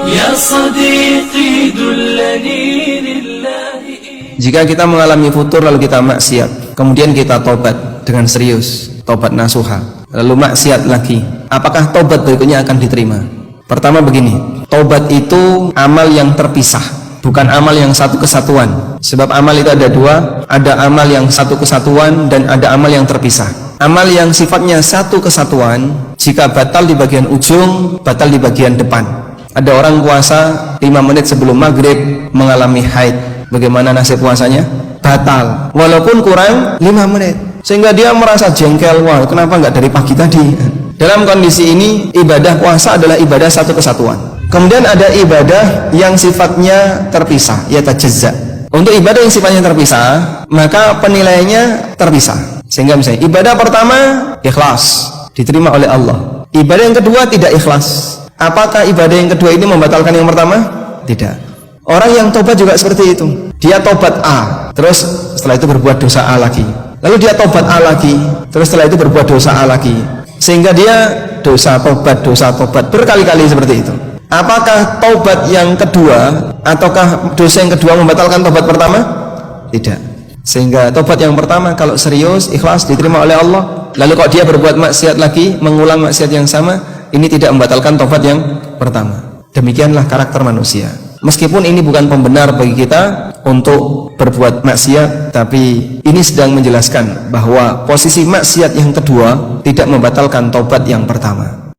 Ya Sadiqi dullani lillahi. Jika kita mengalami futur lalu kita maksiat, kemudian kita tobat dengan serius, tobat nasuha, lalu maksiat lagi, apakah tobat berikutnya akan diterima? Pertama begini, tobat itu amal yang terpisah, bukan amal yang satu kesatuan. Sebab amal itu ada dua, ada amal yang satu kesatuan dan ada amal yang terpisah. Amal yang sifatnya satu kesatuan, jika batal di bagian ujung, batal di bagian depan. Ada orang puasa 5 menit sebelum maghrib mengalami haid, bagaimana nasib puasanya? Batal, walaupun kurang 5 menit, sehingga dia merasa jengkel, wah kenapa nggak dari pagi tadi? Dalam kondisi ini, ibadah puasa adalah ibadah satu kesatuan. Kemudian ada ibadah yang sifatnya terpisah, ya tajazza. Untuk ibadah yang sifatnya terpisah, maka penilaiannya terpisah. Sehingga misalnya ibadah pertama ikhlas, diterima oleh Allah. Ibadah yang kedua tidak ikhlas. Apakah ibadah yang kedua ini membatalkan yang pertama? Tidak. Orang yang tobat juga seperti itu. Dia tobat A, terus setelah itu berbuat dosa A lagi. Lalu dia tobat A lagi, terus setelah itu berbuat dosa A lagi. Sehingga dia dosa tobat berkali-kali seperti itu. Apakah tobat yang kedua ataukah dosa yang kedua membatalkan tobat pertama? Tidak. Sehingga tobat yang pertama kalau serius, ikhlas, diterima oleh Allah. Lalu kok dia berbuat maksiat lagi, mengulang maksiat yang sama, ini tidak membatalkan tobat yang pertama. Demikianlah karakter manusia. Meskipun ini bukan pembenar bagi kita untuk berbuat maksiat, tapi ini sedang menjelaskan bahwa posisi maksiat yang kedua tidak membatalkan tobat yang pertama.